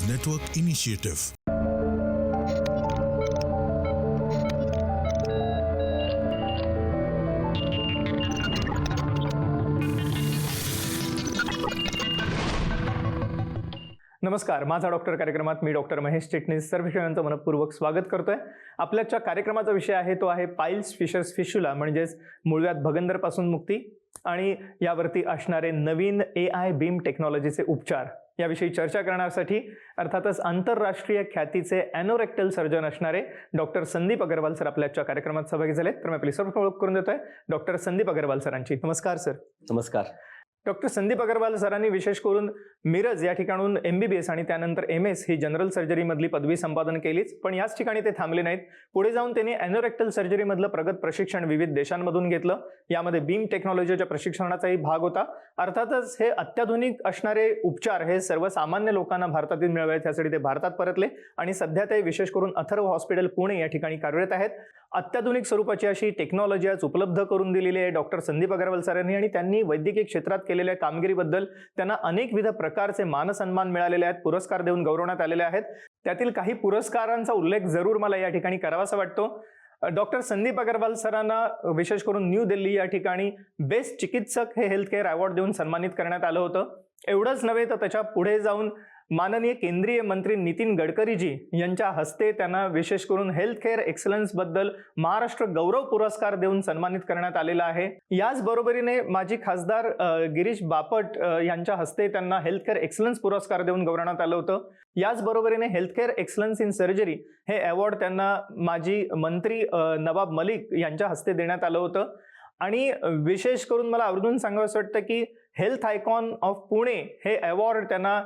Network Initiative. नमस्कार, माझा doctor कार्यक्रमात मी डॉक्टर महेश चिटणीस सर्व श्रोत्यांचं मनपूर्वक स्वागत करतोय. आपल्याच्या कार्यक्रमाचा विषय आहे तो आहे पाईल्स फिशर्स फिशुला म्हणजेच मूळव्याध भगंदरपासून मुक्ती आणि यावरती असणारे नवीन AI बीम टेक्नॉलॉजीचे उपचार याविषयी चर्चा करण्यासाठी अर्थातच आंतरराष्ट्रीय ख्यातीचे एनोरेक्टल सर्जन असणारे डॉक्टर संदीप अग्रवाल सर आपल्याच्या कार्यक्रमात सहभागी झाले. तर मी आपली सर्व ओळख करून देतोय डॉक्टर संदीप अग्रवाल सरांची. नमस्कार सर. नमस्कार. डॉक्टर संदीप अग्रवाल सरांनी विशेष करून मिरज या ठिकाणून MBBS आणि त्यानंतर MS ही जनरल सर्जरीमधली पदवी संपादन केलीच, पण याच ठिकाणी ते थांबले नाहीत. पुढे जाऊन त्यांनी एनोरेक्टल सर्जरीमधलं प्रगत प्रशिक्षण विविध देशांमधून घेतलं. यामध्ये बीम टेक्नॉलॉजीच्या प्रशिक्षणाचाही भाग होता. अर्थातच हे अत्याधुनिक असणारे उपचार हे सर्वसामान्य लोकांना भारतातील मिळवावेत यासाठी ते भारतात परतले आणि सध्या ते विशेष करून अथर्व हॉस्पिटल पुणे या ठिकाणी कार्यरत आहेत. अत्याधुनिक स्वरूपाची अशी टेक्नॉलॉजी आज उपलब्ध करून दिलेली आहे डॉक्टर संदीप अग्रवाल सरांनी आणि त्यांनी वैद्यकीय क्षेत्रात केलेल्या कामगिरीबद्दल त्यांना अनेकविध प्रकारचे मानसन्मान मिळालेले आहेत, पुरस्कार देऊन गौरवण्यात आलेले आहेत. त्यातील काही पुरस्कारांचा उल्लेख जरूर मला या ठिकाणी करावासा वाटतो. डॉक्टर संदीप अग्रवाल सरांना विशेष करून न्यू दिल्ली या ठिकाणी बेस्ट चिकित्सक हे हेल्थ केअर अवॉर्ड देऊन सन्मानित करण्यात आलं होतं. एवढंच नव्हे तर त्याच्या पुढे जाऊन माननीय केंद्रीय मंत्री नितीन गडकरीजी यांच्या हस्ते त्यांना विशेष करून हेल्थ केअर एक्सलन्स बद्दल महाराष्ट्र गौरव पुरस्कार देऊन सन्मानित करण्यात आलेला आहे. याच बरोबरीने माजी खासदार गिरीश बापट यांच्या हस्ते त्यांना हेल्थ केअर एक्सलन्स पुरस्कार देऊन गौरवण्यात आलं होतं. याच बरोबरीने health care excellence in surgery हे अवॉर्ड त्यांना माजी मंत्री नवाब मलिक यांच्या हस्ते देण्यात आलं होतं. आणि विशेष करून मला आवर्जून सांगावंसं वाटतं की हेल्थ आयकॉन ऑफ पुणे हे अवॉर्ड त्यांना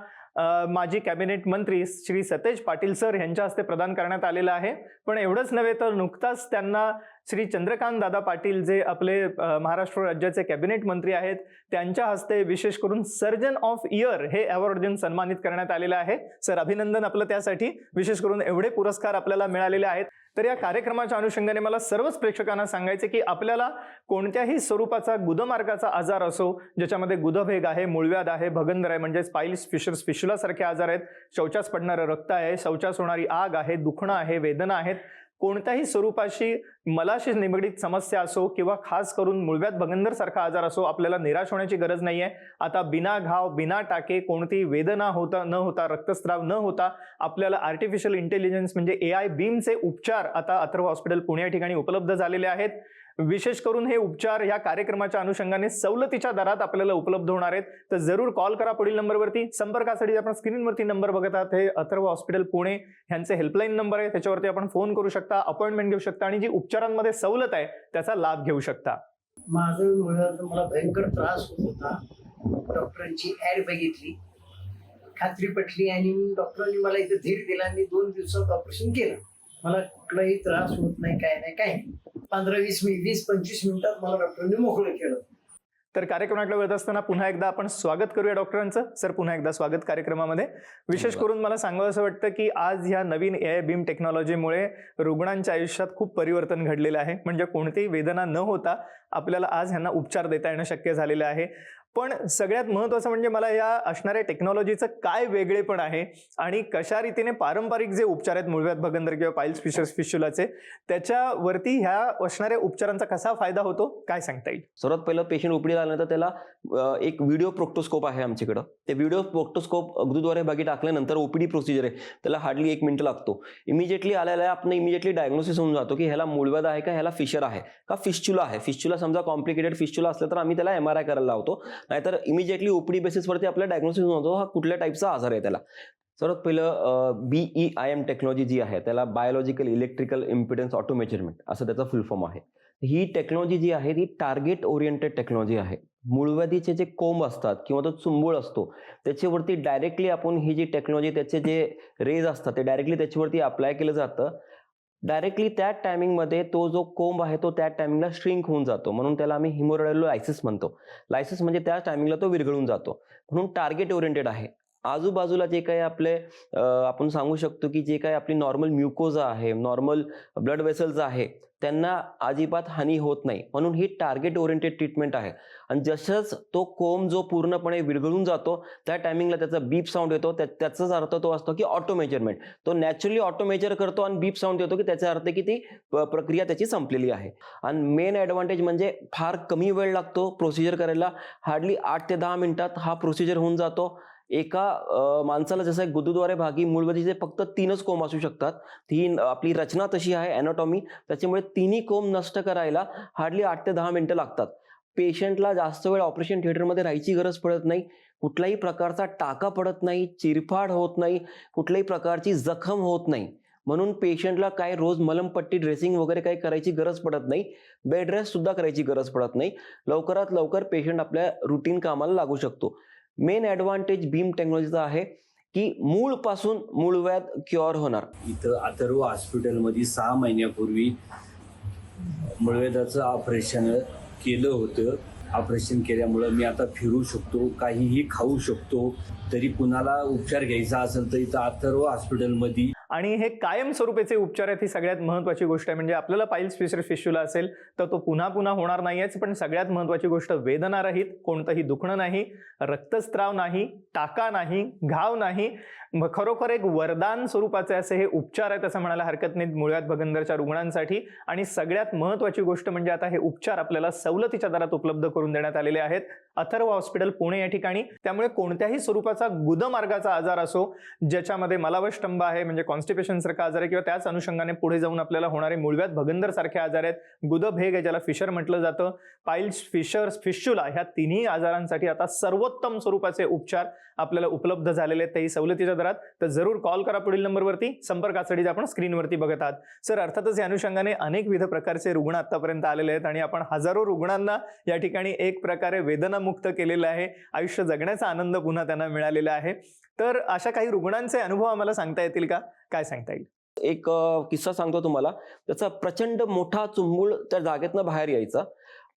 माजी कॅबिनेट मंत्री श्री सतेज पाटील सर यांच्या हस्ते प्रदान करण्यात आलेलं आहे. पण एवढंच नव्हे तर नुकताच त्यांना श्री चंद्रकांत दादा पाटील जे आपले महाराष्ट्र राज्याचे कॅबिनेट मंत्री आहेत त्यांच्या हस्ते विशेष करून सर्जन ऑफ इयर हे अवॉर्ड देऊन सन्मानित करण्यात आलेलं आहे. सर अभिनंदन आपलं त्यासाठी. विशेष करून एवढे पुरस्कार आपल्याला मिळालेले आहेत. तर या कार्यक्रमाच्या अनुषंगाने मला सर्वच प्रेक्षकांना सांगायचे की आपल्याला कोणत्याही स्वरूपाचा गुदमार्गाचा आजार असो, ज्याच्यामध्ये गुदभेग आहे, मूळव्याध आहे, भगंदर आहे म्हणजेच पाईल्स फिशर्स फिशुला सारखे आजार आहेत, शौचास पडणारं रक्त आहे, शौचास होणारी आग आहे, दुखणं आहे, वेदना आहेत, कोणत्याही स्वरूपाची मलाशी निगडीत समस्या असो किंवा खास करून मूळव्याध भगंदर सारखा आजार असो, आपल्याला निराश होण्याची गरज नाहीये. आता बिना घाव बिना टाके कोणतीही वेदना न होता रक्तस्राव न होता आपल्याला आर्टिफिशियल इंटेलिजन्स म्हणजे AI बीमचे उपचार आता अथर्व हॉस्पिटल पुणे या ठिकाणी उपलब्ध झालेले आहेत. विशेष करून हे उपचार या कार्यक्रमाच्या अनुषंगाने सवलतीच्या दरात आपल्याला उपलब्ध होणार आहेत. तर जरूर कॉल करा पुढील नंबरवरती. संपर्कासाठी आपण स्क्रीनवरती नंबर बघत आहात, हे अथर्व हॉस्पिटल पुणे यांचे हेल्पलाईन नंबर आहे, त्याच्यावरती आपण फोन करू शकता, अपॉइंटमेंट घेऊ शकता आणि जी उपचारांमध्ये सवलत आहे त्याचा लाभ घेऊ शकता. माझं मला भयंकर त्रास होत होता. डॉक्टरांची ऍड बघितली, खात्री पटली आणि डॉक्टरांनी मला इथे धीर दिला आणि 2 दिवसात ऑपरेशन केलं. मला कुठलाही त्रास होत नाही, काय नाही, काय नाही. 15-20-25 मिनिटात मला डॉक्टरांनी मोकळं केलं. तर कार्यक्रमाकडे वळत असताना पुन्हा एकदा आपण स्वागत करूया डॉक्टरांचं. सर पुन्हा एकदा स्वागत कार्यक्रमामध्ये. विशेष करून मला सांगावं असं वाटतं की आज ह्या नवीन AI बीम टेक्नॉलॉजीमुळे रुग्णांच्या आयुष्यात खूप परिवर्तन घडलेलं आहे. म्हणजे कोणतीही वेदना न होता आपल्याला आज ह्यांना उपचार देता येणं शक्य झालेलं आहे. पण सगळ्यात महत्त्वाचं म्हणजे मला या असणाऱ्या टेक्नॉलॉजीचं काय वेगळेपण आहे आणि कशा रीतीने पारंपरिक जे उपचार आहेत मूळव्याध भगंदर किंवा पाईल्स फिशर्स फिशुलाचे त्याच्यावरती ह्या असणाऱ्या उपचारांचा कसा फायदा होतो, काय सांगता येईल? सर्वात पहिलं पेशंट ओपीडीला आल्यानंतर त्याला एक व्हिडिओ प्रोक्टोस्कोप आहे आमच्याकडं. ते व्हिडिओ प्रोक्टोस्कोप अगदीद्वारे बागी टाकल्यानंतर OPD प्रोसिजर आहे, त्याला हार्डली 1 मिनिट लागतो. इमिजिएटली आलेला आहे, आपण इमिजिएटली डायग्नोसिस होऊन जातो की ह्याला मूळव्याध आहे का, ह्याला फिशर आहे का, फिस्च्युला आहे. फिस्च्युला समजा कॉम्प्लिकेटेड फिस्च्युला असलं तर आम्ही त्याला MRI करायला लावतो, नाहीतर इमिजिएटली OPD बेसिसवरती आपल्याला डायग्नोसिस होऊन जातो हा कुठल्या टाईपचा आजार आहे त्याला. सर्वात पहिलं BEIM टेक्नॉलॉजी जी आहे त्याला biological electrical impedance auto measurement असं त्याचा फुल फॉर्म आहे. ही टेक्नॉलॉजी जी आहे ती टार्गेट ओरिएंटेड टेक्नॉलॉजी आहे. मूळव्याधीचे जे कोंब असतात किंवा तो चुंबळ असतो त्याच्यावरती डायरेक्टली आपण ही जी टेक्नॉलॉजी त्याचे जे रेज असतात ते डायरेक्टली त्याच्यावरती अप्लाय केलं जातं. डायरेक्टली त्या टायमिंगमध्ये तो जो कोंब आहे तो त्या टायमिंगला श्रिंक होऊन जातो, म्हणून त्याला आम्ही हिमोरॅडिओलायसिस म्हणतो. लायसिस म्हणजे त्या टायमिंगला तो विरघळून जातो, म्हणून टार्गेट ओरिएंटेड आहे. आजूबाजूला जे काही आपले आपण सांगू शकतो की जे काही आपली नॉर्मल म्युकोजा आहे, नॉर्मल ब्लड वेसल्स आहे त्यांना अजिबात हानी होत नाही. म्हणून ही टार्गेट ओरिएंटेड ट्रीटमेंट आहे. आणि जसंच तो कोंब जो पूर्णपणे विरघळून जातो त्या टायमिंगला त्याचा बीप साऊंड येतो. त्याचाच अर्थ तो असतो की ऑटो मेजरमेंट. तो नॅचरली ऑटो मेजर करतो आणि बीप साऊंड येतो की त्याचा अर्थ की ती प्रक्रिया त्याची संपलेली आहे. आणि मेन ॲडव्हान्टेज म्हणजे फार कमी वेळ लागतो प्रोसिजर करायला. हार्डली 8 ते 10 मिनिटात हा प्रोसिजर होऊन जातो. एका माणसाला जसं गुदद्वारे भागी मूळव्याधीचे फक्त 3च कोंब असू शकतात. ती आपली रचना तशी आहे ॲनाटॉमी. त्याच्यामुळे तिन्ही कोंब नष्ट करायला हार्डली 8 ते 10 मिनिटं लागतात. पेशंटला जास्त वेळ ऑपरेशन थिएटरमध्ये राहायची गरज पडत नाही. कुठल्याही प्रकारचा टाका पडत नाही, चिरफाड होत नाही, कुठल्याही प्रकारची जखम होत नाही. म्हणून पेशंटला काय रोज मलमपट्टी ड्रेसिंग वगैरे काही करायची गरज पडत नाही. बेड रेस्ट सुद्धा करायची गरज पडत नाही. लवकरात लवकर पेशंट आपल्या रुटीन कामाला लागू शकतो. मेन ॲडव्हान्टेज बीम टेक्नॉलॉजीचा आहे की मूळपासून मूळव्याध क्युअर होणार. इथं अथर्व हॉस्पिटलमध्ये 6 महिन्यापूर्वी मूळव्याधाचं ऑपरेशन केलं होतं. ऑपरेशन केल्यामुळं मी आता फिरू शकतो, काहीही खाऊ शकतो. तरी कुणाला उपचार घ्यायचा असेल तर इथं अथर्व हॉस्पिटलमध्ये. आणि हे कायम स्वरूपाचे उपचार आहेत ही सगळ्यात महत्त्वाची गोष्ट आहे. म्हणजे आपल्याला पाईल्स फिस्टुला असेल तर तो पुन्हा पुन्हा होणार नाहीच. पण सगळ्यात महत्त्वाची गोष्ट वेदना रहित, कोणतंही दुखणं नाही, रक्तस्राव नाही, टाका नाही, घाव नाही. खरोखर एक वरदान स्वरूपाचे असे हे उपचार आहेत असं म्हणायला हरकत नाही मूळव्याध भगंदरच्या रुग्णांसाठी. आणि सगळ्यात महत्त्वाची गोष्ट म्हणजे आता हे उपचार आपल्याला सवलतीच्या दरात उपलब्ध करून देण्यात आलेले आहेत अथर्व हॉस्पिटल पुणे या ठिकाणी. त्यामुळे कोणत्याही स्वरूपाचा गुदमार्गाचा आजार असो, ज्याच्यामध्ये मलावष्टंभ आहे म्हणजे कॉन्स्टिपेशन सारखा आजार आहे, किंवा त्याच अनुषंगाने पुढे जाऊन आपल्याला होणारे मूळव्याध भगंदर सारखे आजार आहेत, गुदभेग आहे ज्याला फिशर म्हटलं जातं, पाईल्स फिस्टुला, ह्या तिन्ही आजारांसाठी आता सर्वोत्तम स्वरूपाचे उपचार आपल्याला उपलब्ध झालेले आहेत तेही सवलतीच्या दरात. तर जरूर कॉल करा पुढील नंबरवरती. संपर्कासाठी आपण स्क्रीनवरती बघत आहात. सर, अर्थातच या अनुषंगाने अनेकविध प्रकारचे रुग्ण आतापर्यंत आलेले आहेत आणि आपण हजारो रुग्णांना या ठिकाणी एक प्रकारे वेदनामुक्त केलेलं आहे. आयुष्य जगण्याचा आनंद पुन्हा त्यांना मिळालेला आहे. तर अशा काही रुग्णांचे अनुभव आम्हाला सांगता येतील का? काय सांगता येईल? एक किस्सा सांगतो तुम्हाला. त्याचा प्रचंड मोठा चुंबूळ त्या जागेतनं बाहेर यायचा.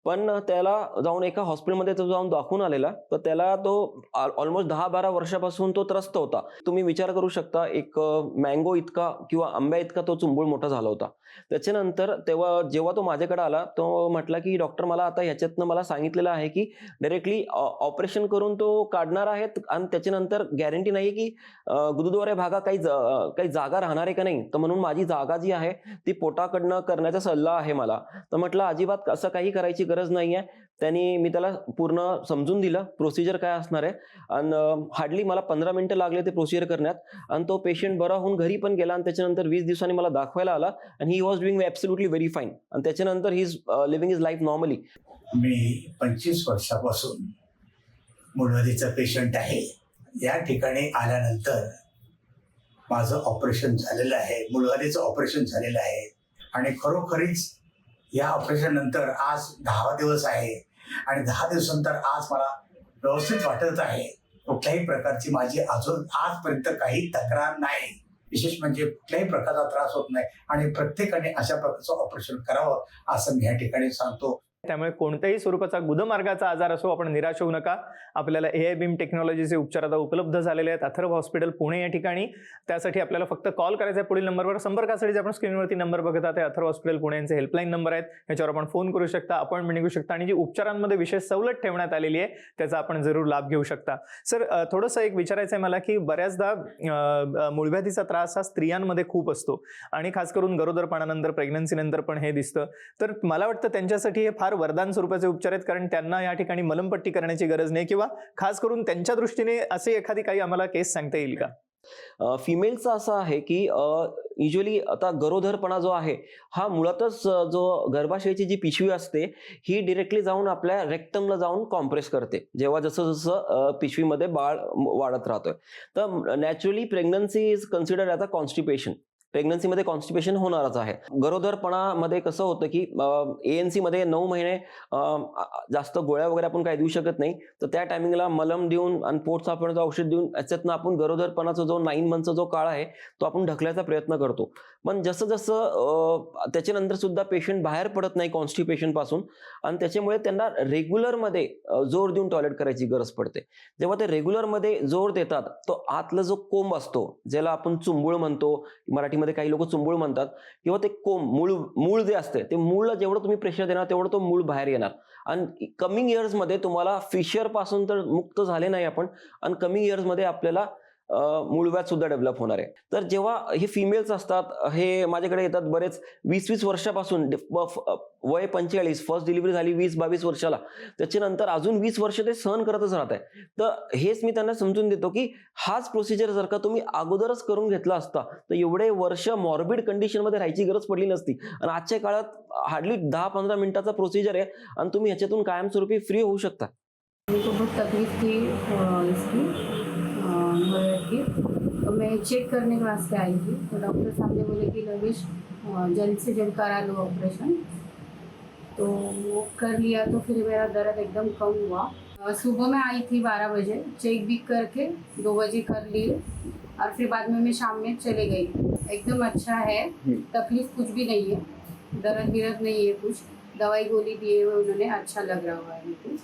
पण त्याला जाऊन एका हॉस्पिटलमध्ये तो जाऊन दाखवून आलेला. तर त्याला तो ऑलमोस्ट 10-12 वर्षापासून तो त्रस्त होता. तुम्ही विचार करू शकता, एक मँगो इतका किंवा आंब्या इतका तो चुंबूळ मोठा झाला होता. त्याच्यानंतर जेव्हा तो माझ्याकडे आला, तो म्हटला की डॉक्टर, मला आता ह्याच्यातनं मला सांगितलेलं आहे की डायरेक्टली ऑपरेशन करून तो काढणार आहेत आणि त्याच्यानंतर गॅरंटी नाही की गुदद्वारे भागा काही जागा राहणार आहे का नाही. तर म्हणून माझी जागा जी आहे ती पोटाकडनं करण्याचा सल्ला आहे मला. तर म्हटलं अजिबात असं काही करायची गरज नाही आहे. मी त्याला पूर्ण समजून दिलं प्रोसिजर काय असणार आहे. आणि हार्डली मला 15 मिनिटं लागले ते प्रोसिजर करण्यात. आणि तो पेशंट बरा होऊन घरी पण गेला. आणि त्याच्यानंतर 20 दिवसांनी मला दाखवायला आला. आणि he was doing absolutely very fine. आणि त्याच्यानंतर he is living his life normally. मी 25 वर्षापासून मूळव्याधीचा पेशंट आहे. या ठिकाणी आल्यानंतर माझं ऑपरेशन झालेलं आहे, मूळव्याधीचं ऑपरेशन झालेलं आहे. आणि खरोखरीच या ऑपरेशन नंतर आज 10 दिवस आहे आणि 10 दिवसानंतर आज मला व्यवस्थित वाटत आहे. कुठल्याही प्रकारची माझी अजून आजपर्यंत काही तक्रार नाही. विशेष म्हणजे कुठल्याही प्रकारचा त्रास होत नाही. आणि प्रत्येकाने अशा प्रकारचं ऑपरेशन करावं असं मी या ठिकाणी सांगतो. त्यामुळे कोणत्याही स्वरूपाचा गुदमार्गाचा आजार असो, आपण निराश होऊ नका. आपल्याला AI बीम टेक्नॉलॉजीचे उपचार आता उपलब्ध झालेले आहेत अथर्व हॉस्पिटल पुणे या ठिकाणी. त्यासाठी आपल्याला फक्त कॉल करायचा आहे पुढील नंबरवर. संपर्कासाठी आपण स्क्रीनवरती नंबर बघत आहात, अथर्व हॉस्पिटल पुणे यांचे हेल्पलाईन नंबर आहेत. याच्यावर आपण फोन करू शकता, अपॉइंटमेंट घेऊ शकता आणि जी उपचारांमध्ये विशेष सवलत ठेवण्यात आलेली आहे त्याचा आपण जरूर लाभ घेऊ शकता. सर, थोडंसं एक विचारायचं आहे मला की बऱ्याचदा मूळव्याधीचा त्रास हा स्त्रियांमध्ये खूप असतो आणि खास करून गरोदरपणानंतर, प्रेग्नन्सीनंतर पण हे दिसतं. तर मला वाटतं त्यांच्यासाठी हे फार वरदान स्वरूपाचे उपचार आहेत, कारण त्यांना या ठिकाणी मलमपट्टी करण्याची गरज नाही. किंवा खास करून त्यांच्या दृष्टीने असे एखादी काही आम्हाला केस सांगता येईल का? फिमेलचं असं आहे की युजली आता गरोदरपणा जो आहे हा मुळातच जो गर्भाशयाची जी पिशवी असते ही डिरेक्टली जाऊन आपल्या रेक्टमला जाऊन कॉम्प्रेस करते जेव्हा जसं जसं पिशवीमध्ये बाळ वाढत राहतोय. तर naturally pregnancy is considered as a constipation. प्रेग्नन्सीमध्ये कॉन्स्टिपेशन होणारच आहे. गरोदरपणामध्ये कसं होतं की ANC मध्ये 9 महिने जास्त गोळ्या वगैरे आपण काही देऊ शकत नाही. तर त्या टायमिंगला मलम देऊन आणि पोट सापडण्याचं औषध देऊन याच्यातनं आपण गरोदरपणाचा जो 9 मंथचा जो काळ आहे तो आपण ढकलायचा प्रयत्न करतो. पण जसं जसं त्याच्यानंतर सुद्धा पेशंट बाहेर पडत नाही कॉन्स्टिपेशन पासून आणि त्याच्यामुळे त्यांना रेग्युलरमध्ये जोर देऊन टॉयलेट करायची गरज पडते. जेव्हा ते रेग्युलरमध्ये जोर देतात तो आतला जो कोंब असतो ज्याला आपण चुंबूळ म्हणतो, मराठीमध्ये मराठीमध्ये काही लोक चुंबूळ म्हणतात, किंवा ते कोंब मूळ जे असते ते मूळला जेवढं तुम्ही प्रेशर देणार तेवढं तो मूळ बाहेर येणार. आणि कमिंग इयर्समध्ये तुम्हाला फिशर पासून तर मुक्त झाले नाही आपण, आणि कमिंग इयर्समध्ये आपल्याला मूळव्याध सुद्धा डेव्हलप होणार आहे. तर जेव्हा हे फिमेल्स असतात, हे माझ्याकडे येतात बरेच 20-20 वर्षापासून, वय 45, फर्स्ट डिलिव्हरी झाली 20-22 वर्षाला, त्याच्यानंतर अजून 20 वर्ष ते सहन करतच राहत आहे. तर हेच मी त्यांना समजून देतो की हाच प्रोसिजर जर का तुम्ही अगोदरच करून घेतला असता तर एवढे वर्ष मॉर्बिड कंडिशनमध्ये राहायची गरज पडली नसती. आणि आजच्या काळात हार्डली 10-15 मिनिटाचा प्रोसिजर आहे आणि तुम्ही ह्याच्यातून कायमस्वरूपी फ्री होऊ शकता. मुझको बहुत तकलीफ थी इसकी की, तो मैं चेक करने के वास्ते आई थी. तो डॉक्टर साहब ने बोले कि लविश जल्द से जल्द करा लो ऑपरेशन. तो वो कर लिया तो फिर मेरा दर्द एकदम कम हुआ. सुबह में आई थी 12 बजे, चेक भी करके 2 बजे कर लिए और फिर बाद में मैं शाम में चले गई. एकदम अच्छा है, तकलीफ कुछ भी नहीं है, दर्द विरद नहीं है कुछ. दवाई गोली दिए हुए उन्होंने, अच्छा लग रहा हुआ है मुझे.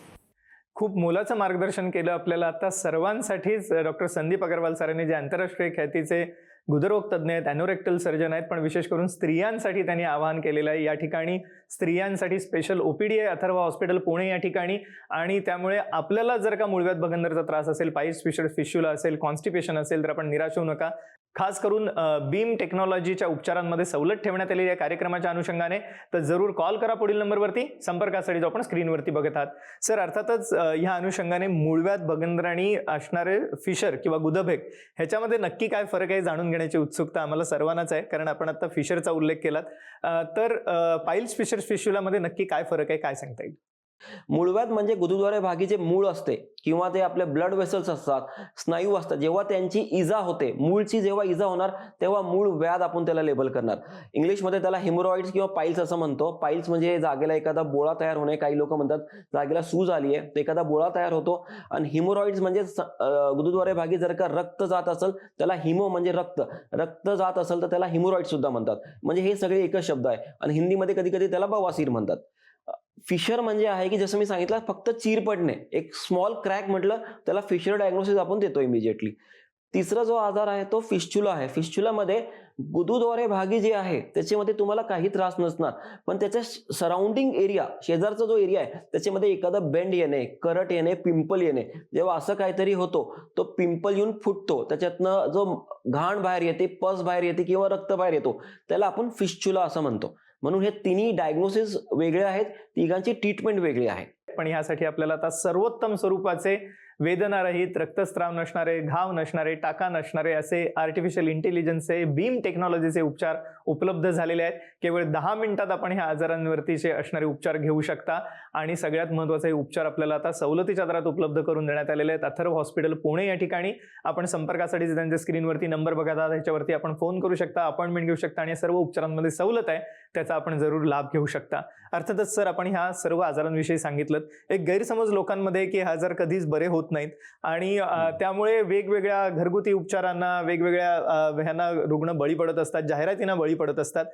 खूप मोलाचं मार्गदर्शन केलं आपल्याला आता सर्वांसाठीच डॉक्टर संदीप अग्रवाल सरांनी, जे आंतरराष्ट्रीय ख्यातीचे गुदरोग तज्ज्ञ आहेत, ॲनोरेक्टल सर्जन आहेत, पण विशेष करून स्त्रियांसाठी त्यांनी आवाहन केलेलं आहे. या ठिकाणी स्त्रियांसाठी स्पेशल OPD आहे अथर्व हॉस्पिटल पुणे या ठिकाणी. आणि त्यामुळे आपल्याला जर का मूळव्याध भगंदरचा त्रास असेल, पाईल्स फिशुला असेल, कॉन्स्टिपेशन असेल, तर आपण निराश होऊ नका. खास करून बीम टेक्नॉलॉजीच्या उपचारांमध्ये सवलत ठेवण्यात आलेली या कार्यक्रमाच्या अनुषंगाने. तर जरूर कॉल करा पुढील नंबरवरती, संपर्कासाठी जो आपण स्क्रीनवरती बघत आहात. सर, अर्थातच ह्या अनुषंगाने मूळव्याध भगंदराने असणारे फिशर किंवा गुदभेग ह्याच्यामध्ये नक्की काय फरक आहे जाणून घेण्याची उत्सुकता आम्हाला सर्वांनाच आहे, कारण आपण आता फिशरचा उल्लेख केलात. तर पाईल्स फिशुलामध्ये नक्की काय फरक आहे, काय सांगता येईल? मूळव्याध म्हणजे गुदद्वारे भागी जे मूळ असते किंवा ते आपले ब्लड वेसल्स असतात, स्नायू असतात, जेव्हा त्यांची इजा होते, मूळची जेव्हा इजा होणार तेव्हा मूळ व्याध आपण त्याला लेबल करणार. इंग्लिशमध्ये त्याला हेमोरॉइड्स किंवा पाईल्स असं म्हणतो. पाईल्स म्हणजे जागेला एखादा बोळा तयार होणे, काही लोक म्हणतात जागेला सूज आली आहे, तर एखादा बोळा तयार होतो. आणि हेमोरॉइड्स म्हणजे गुदद्वारे भागी जर का रक्त जात असेल त्याला हिमो म्हणजे रक्त जात असेल तर त्याला हेमोरॉइड्स सुद्धा म्हणतात. म्हणजे हे सगळे एकच शब्द आहे. आणि हिंदीमध्ये कधी कधी त्याला बवासीर म्हणतात. फिशर म्हणजे आहे की जसं मी सांगितलं फक्त चीर पडणे, एक स्मॉल क्रॅक म्हटलं त्याला फिशर डायग्नोसिस आपण देतो इमिजिएटली. तिसरा जो आजार आहे तो फिस्चुला आहे. फिस्चुलामध्ये गुदद्वारे भागी जे आहे त्याच्यामध्ये तुम्हाला काही त्रास नसणार, पण त्याच्या सराउंडिंग एरिया, शेजारचा जो एरिया आहे त्याच्यामध्ये एखादा बेंड येणे, करट येणे, पिंपल येणे, जेव्हा असं काहीतरी होतो तो पिंपल येऊन फुटतो, त्याच्यातनं जो घाण बाहेर येते, पस बाहेर येते किंवा रक्त बाहेर येतो, त्याला आपण फिस्चुला असं म्हणतो. म्हणून हे तिन्ही डायग्नोसिस वेगळे आहेत, तिघांची ट्रीटमेंट वेगळी आहे. पण यासाठी आपल्याला आता सर्वोत्तम स्वरूपाचे, वेदनारहित, रक्तस्राव नसणारे, घाव नसणारे, टाका नसणारे असे आर्टिफिशियल इंटेलिजन्सचे, बीम टेक्नॉलॉजीचे उपचार उपलब्ध झालेले आहेत. केवळ 10 मिनिटात आपण ह्या आजारांवरतीचे असणारे उपचार घेऊ शकता. आणि सगळ्यात महत्त्वाचे उपचार आपल्याला आता सवलतीच्या दरात उपलब्ध करून देण्यात आलेले आहेत. अथर्व हॉस्पिटल पुणे या ठिकाणी. आपण संपर्कासाठी त्यांच्या स्क्रीनवरती नंबर बघत आहात, ह्याच्यावरती आपण फोन करू शकता, अपॉइंटमेंट घेऊ शकता आणि सर्व उपचारांमध्ये सवलत आहे, त्याचा आपण जरूर लाभ घेऊ शकता. अर्थातच सर, आपण ह्या सर्व आजारांविषयी सांगितलं. एक गैरसमज लोकांमध्ये की हा आजार कधीच बरे होत नाहीत आणि त्यामुळे वेगवेगळ्या घरगुती उपचारांना, वेगवेगळ्या ह्यांना रुग्ण बळी पडत असतात, जाहिरातींना बळी पडत असतात.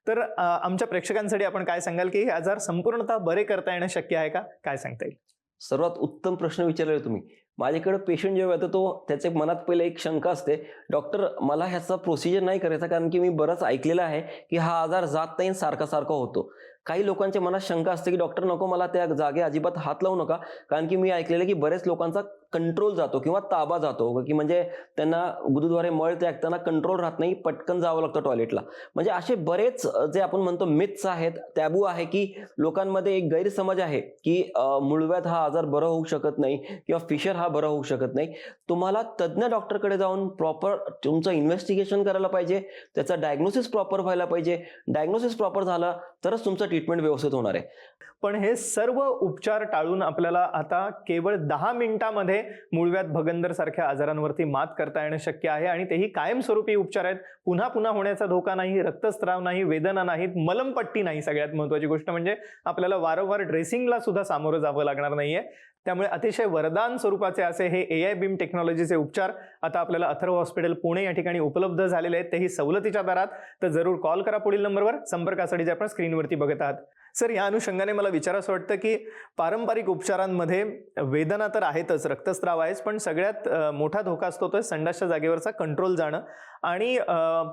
तर आमच्या प्रेक्षकांसाठी आपण काय सांगाल की हे आजार संपूर्णतः बरे करता येणं शक्य आहे का? काय सांगता येईल? सर्वात उत्तम प्रश्न विचारले तुम्ही. माझ्याकडे पेशंट जेव्हा येतो तो त्याच्या मनात पहिले एक शंका असते, डॉक्टर मला ह्याचा प्रोसिजर नाही करायचा, कारण की मी बरंच ऐकलेलं आहे की हा आजार जात नाही, सारखा होतो. काही लोकांच्या मनात शंका असते की डॉक्टर नको, मला त्या जागे अजिबात हात लावू नका, कारण की मी ऐकलेलं की बरेच लोकांचा कंट्रोल जातो किंवा ताबा जातो, की म्हणजे त्यांना गुदद्वारे मळ त्यागताना कंट्रोल राहत नाही, पटकन जावं लागतं टॉयलेटला. म्हणजे असे बरेच जे आपण म्हणतो मिथ्स आहेत, टॅबू आहे, की लोकांमध्ये एक गैरसमज आहे की मूळव्याध हा आजार बरा होऊ शकत नाही किंवा फिशर हा बरा होऊ शकत नाही. तुम्हाला तज्ज्ञ डॉक्टरकडे जाऊन प्रॉपर तुमचं इन्व्हेस्टिगेशन करायला पाहिजे, त्याचा डायग्नोसिस प्रॉपर व्हायला पाहिजे. डायग्नोसिस प्रॉपर झाला तरच तुमचं ट्रीटमेंट व्यवस्थित होणार आहे. पण हे सर्व उपचार टाळून आपल्याला आता केवळ 10 मिनिटांमध्ये मूळव्याध भगंदर सारख्या आजारांवरती मात करता येणं शक्य आहे. आणि तेही कायमस्वरूपी उपचार आहेत. पुन्हा होण्याचा धोका नाही, रक्तस्राव नाही, वेदना नाहीत, मलमपट्टी नाही. सगळ्यात महत्त्वाची गोष्ट म्हणजे आपल्याला वारंवार ड्रेसिंगला सुद्धा सामोरं जावं लागणार नाहीये. त्यामुळे अतिशय वरदान स्वरूपाचे असे हे AI बीम टेक्नॉलॉजीचे उपचार आता आपल्याला अथर्व हॉस्पिटल पुणे या ठिकाणी उपलब्ध झालेले आहेत, तेही सवलतीच्या दरात. तर जरूर कॉल करा पुढील नंबरवर, संपर्कासाठी जे आपण स्क्रीनवरती बघत बघत आहात. सर, या अनुषंगाने मला विचारावंसं वाटतं की पारंपरिक उपचारांमध्ये वेदना तर आहेतच, रक्तस्राव आहेच, पण सगळ्यात मोठा धोका असतो तो संडासच्या जागेवरचा कंट्रोल जाणं आणि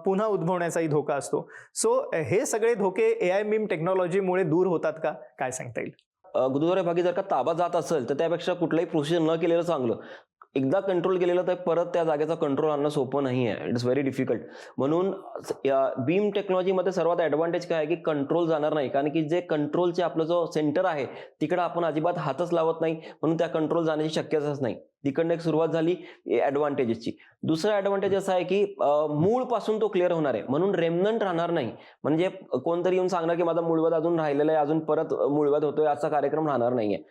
पुन्हा उद्भवण्याचाही धोका असतो. सो हे सगळे धोके AI बीम टेक्नॉलॉजीमुळे दूर होतात का, काय सांगता येईल? गुरुद्वारे भागी जर का ताबा जात असेल तर त्यापेक्षा कुठलाही प्रोसिजर न केलेलं चांगलं. एकदा कंट्रोल केलेलं तर परत त्या जागेचा कंट्रोल आणणं सोपं नाही आहे. It is very difficult. म्हणून बीम टेक्नॉलॉजीमध्ये सर्वात ॲडव्हान्टेज काय आहे की कंट्रोल जाणार नाही, कारण की जे कंट्रोलचे आपलं जो सेंटर आहे तिकडे आपण अजिबात हातच लावत नाही, म्हणून त्या कंट्रोल जाण्याची शक्यताच नाही. तिकडनं एक सुरुवात झाली ॲडव्हान्टेजेसची. दुसरा ॲडव्हान्टेज असा आहे की मूळपासून तो क्लिअर होणार आहे, म्हणून रेमनंट राहणार नाही. म्हणजे कोणतरी येऊन सांगणार की माझा मूळव्याध अजून राहिलेला आहे, अजून परत मूळव्याध होतोय, असा कार्यक्रम राहणार नाहीये.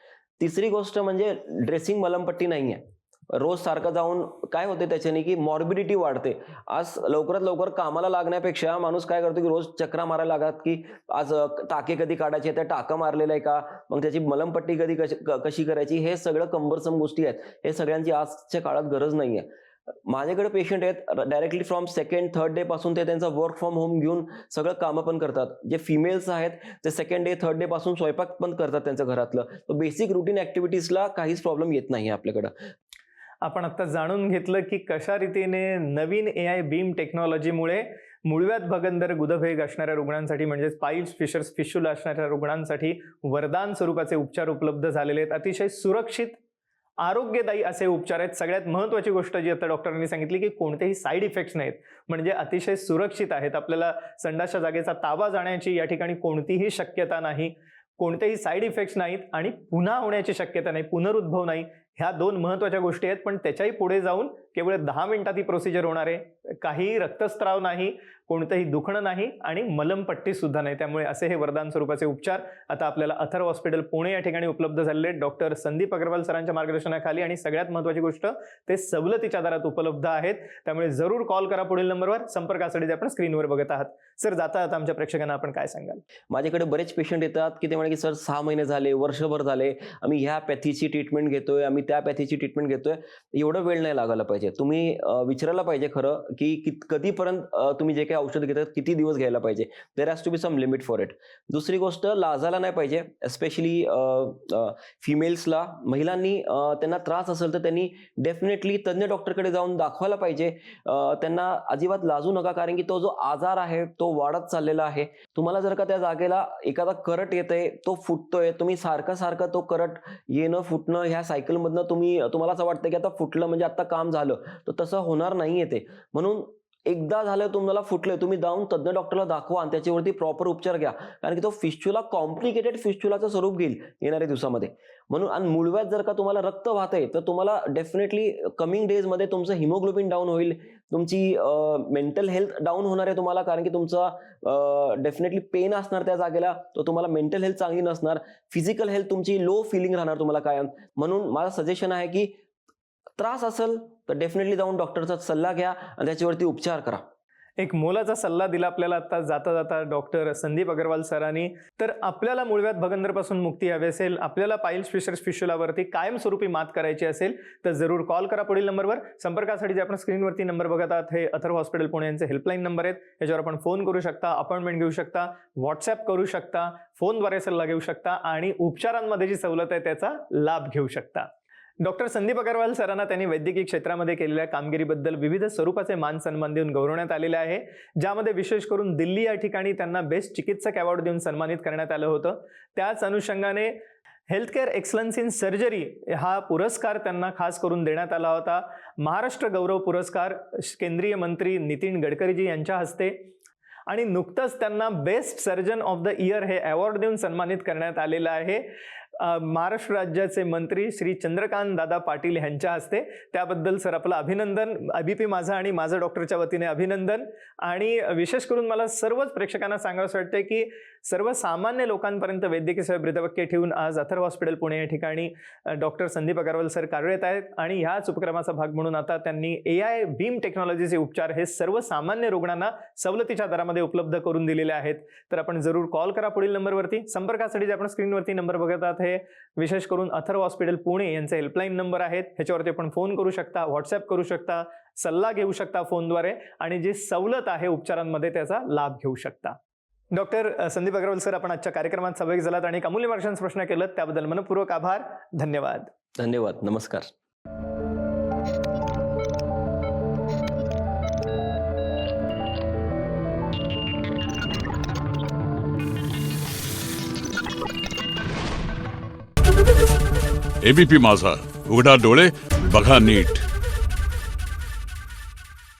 तिसरी गोष्ट म्हणजे ड्रेसिंग मलमपट्टी नाही आहे. रोज सारखं जाऊन काय होते त्याच्याने की मॉर्बिडिटी वाढते. आज लवकरात लवकर कामाला लागण्यापेक्षा माणूस काय करतो की रोज चक्रा मारायला लागत की आज टाके कधी काढायचे, त्या टाका मारलेला आहे का, मग त्याची मलमपट्टी कशी करायची, हे सगळं कंबरसम गोष्टी आहेत. हे सगळ्यांची आजच्या काळात गरज नाहीये. माझ्याकडे पेशंट आहेत directly from 2nd, 3rd day पासून ते त्यांचा वर्क फ्रॉम होम घेऊन सगळं कामं पण करतात. जे फिमेल्स आहेत ते 2nd डे 3rd डे पासून स्वयंपाक पण करतात त्यांच्या घरातलं. तर बेसिक रुटीन ऍक्टिव्हिटीजला काहीच प्रॉब्लेम येत नाही आपल्याकडं. आपण आता जाणून घेतलं की कशा रीतीने नवीन AI बीम टेक्नॉलॉजीमुळे मूळव्याध, भगंदर, गुदभेग असणाऱ्या रुग्णांसाठी म्हणजेच पाईल्स, फिशर्स, फिशुला असणाऱ्या रुग्णांसाठी वरदान स्वरूपाचे उपचार उपलब्ध झालेले आहेत. अतिशय सुरक्षित, आरोग्यदायी असे उपचार आहेत. सगळ्यात महत्त्वाची गोष्ट जी आता डॉक्टरांनी सांगितली की कोणतेही साईड इफेक्ट्स नाहीत, म्हणजे अतिशय सुरक्षित आहेत. आपल्याला संडासच्या जागेचा ताबा जाण्याची या ठिकाणी कोणतीही शक्यता नाही, कोणतेही साईड इफेक्ट्स नाहीत आणि पुन्हा होण्याची शक्यता नाही, पुनरुद्भव नाही. ह्या 2 महत्त्वाच्या गोष्टी आहेत. पण त्याच्याही पुढे जाऊन केवळ 10 मिनिटात ही प्रोसिजर होणार आहे. काही रक्तस्राव नाही, कोणतंही दुखणं नाही आणि मलमपट्टी सुद्धा नाही. त्यामुळे असे हे वरदान स्वरूपाचे उपचार आता आपल्याला अथर्व हॉस्पिटल पुणे या ठिकाणी उपलब्ध झालेले आहेत. डॉक्टर संदीप अग्रवाल सरांच्या मार्गदर्शनाखाली, आणि सगळ्यात महत्त्वाची गोष्ट ते सवलतीच्या दरात उपलब्ध आहेत. त्यामुळे जरूर कॉल करा पुढील नंबरवर. संपर्कासाठी आपण स्क्रीनवर बघत आहात. सर, जाता आता आमच्या प्रेक्षकांना आपण काय सांगाल? माझ्याकडे बरेच पेशंट येतात की ते म्हणे की सर 6 महिने झाले, वर्षभर झाले, आम्ही ह्या पॅथीची ट्रीटमेंट घेतोय, आम्ही त्या पॅथीची ट्रीटमेंट घेतोय. एवढं वेळ नाही लागायला पाहिजे. तुम्ही विचारायला पाहिजे खरं की कधीपर्यंत तुम्ही जे काही औषध घेतात किती दिवस घ्यायला पाहिजे. There has to be some limit for it. दुसरी गोष्ट, लाजायला नाही पाहिजे. एस्पेशली फिमेल्सला, महिलांनी त्यांना त्रास असेल तर त्यांनी डेफिनेटली तज्ञ डॉक्टरकडे जाऊन दाखवायला पाहिजे. त्यांना अजिबात लाजू नका, कारण की तो जो आजार आहे तो वाढत चाललेला आहे. तुम्हाला जर का त्या जागेला एखादा करट येतोय, तो फुटतोय, तुम्ही सारखं तो करट येणं फुटणं ह्या सायकलमधनं तुम्हाला असं वाटतं की आता फुटलं म्हणजे आता काम झालं, तर तसं होणार नाहीये ते. म्हणून एकदा झालं तुम्हाला फुटलंय, तुम्ही जाऊन तज्ञ डॉक्टरला दाखवा आणि त्याच्यावरती प्रॉपर उपचार घ्या, कारण की तो फिस्च्युला कॉम्प्लिकेटेड फिस्च्युलाचं स्वरूप घेईल येणाऱ्या दिवसामध्ये. म्हणून आणि मूळव्याध जर का तुम्हाला रक्त वाहतंय तर तुम्हाला डेफिनेटली कमिंग डेजमध्ये तुमचं हिमोग्लोबिन डाऊन होईल, तुमची मेंटल हेल्थ डाऊन होणार आहे तुम्हाला, कारण की तुमचा डेफिनेटली पेन असणार त्या जागेला, तर तुम्हाला मेंटल हेल्थ चांगली नसणार, फिजिकल हेल्थ तुमची लो फिलिंग राहणार तुम्हाला कायम. म्हणून माझं सजेशन आहे की त्रास असेल तर डेफिनेटली जाऊन डॉक्टरचा सल्ला घ्या आणि त्याच्यावरती उपचार करा. एक मोलाचा सल्ला दिला आपल्याला आता जाता जाता डॉक्टर संदीप अग्रवाल सरांनी. तर आपल्याला मूळव्याध, भगंदरपासून मुक्ती हवी असेल, आपल्याला पाईल्स, फिशर्स, फिशुलावरती कायमस्वरूपी मात करायची असेल तर जरूर कॉल करा पुढील नंबरवर. संपर्कासाठी जे आपण स्क्रीनवरती नंबर बघत आहात हे अथर्व हॉस्पिटल पुणे यांचे हेल्पलाईन नंबर आहेत. याच्यावर आपण फोन करू शकता, अपॉइंटमेंट घेऊ शकता, व्हॉट्सॲप करू शकता, फोनद्वारे सल्ला घेऊ शकता आणि उपचारांमध्ये जी सवलत आहे त्याचा लाभ घेऊ शकता. डॉक्टर संदीप अग्रवाल सरांना त्यांनी वैद्यकीय क्षेत्रामध्ये केलेल्या कामगिरीबद्दल विविध स्वरूपाचे मान सन्मान देऊन गौरवण्यात आलेले आहे, ज्यामध्ये विशेष करून दिल्ली या ठिकाणी त्यांना बेस्ट चिकित्सक अवॉर्ड देऊन सन्मानित करण्यात आलं होतं. त्याच अनुषंगाने हेल्थकेअर एक्सलन्स इन सर्जरी हा पुरस्कार त्यांना खास करून देण्यात आला होता. महाराष्ट्र गौरव पुरस्कार केंद्रीय मंत्री नितीन गडकरीजी यांच्या हस्ते, आणि नुकतंच त्यांना best surgeon of the year हे अवॉर्ड देऊन सन्मानित करण्यात आलेलं आहे महाराष्ट्र राज्याचे मंत्री श्री चंद्रकांत दादा पाटील यांच्या हस्ते. त्याबद्दल सर आपलं अभिनंदन, ABP माझा आणि माझं डॉक्टरच्या वतीने अभिनंदन. आणि विशेष करून मला सर्वच प्रेक्षकांना सांगावंसं वाटतं की सर्वसामान्य लोकांपर्यंत वैद्यकीय सेवा ब्रीदवाक्य ठेवून आज अथर्व हॉस्पिटल पुणे या ठिकाणी डॉक्टर संदीप अग्रवाल सर कार्यरत आहेत, आणि ह्याच उपक्रमाचा भाग म्हणून आता त्यांनी AI बीम टेक्नॉलॉजीचे उपचार हे सर्वसामान्य रुग्णांना सवलतीच्या दरामध्ये उपलब्ध करून दिलेले आहेत. तर आपण जरूर कॉल करा पुढील नंबरवरती. संपर्कासाठी जे आपण स्क्रीनवरती नंबर बघत आहात हे विशेष करून अथर्व हॉस्पिटल पुणे यांचे हेल्पलाईन नंबर आहेत. ह्याच्यावरती आपण फोन करू शकता, व्हॉट्सॲप करू शकता, सल्ला घेऊ शकता फोनद्वारे, आणि जी सवलत आहे उपचारांमध्ये त्याचा लाभ घेऊ शकता. डॉक्टर संदीप अग्रवाल सर, आपण आजच्या कार्यक्रमात सहभागी झालात आणि एक अमूल्य मार्गदर्शन प्रश्न केलं त्याबद्दल मनपूर्वक आभार. धन्यवाद. धन्यवाद. नमस्कार. एबीपी माझा, उघडा डोळे बघा नीट.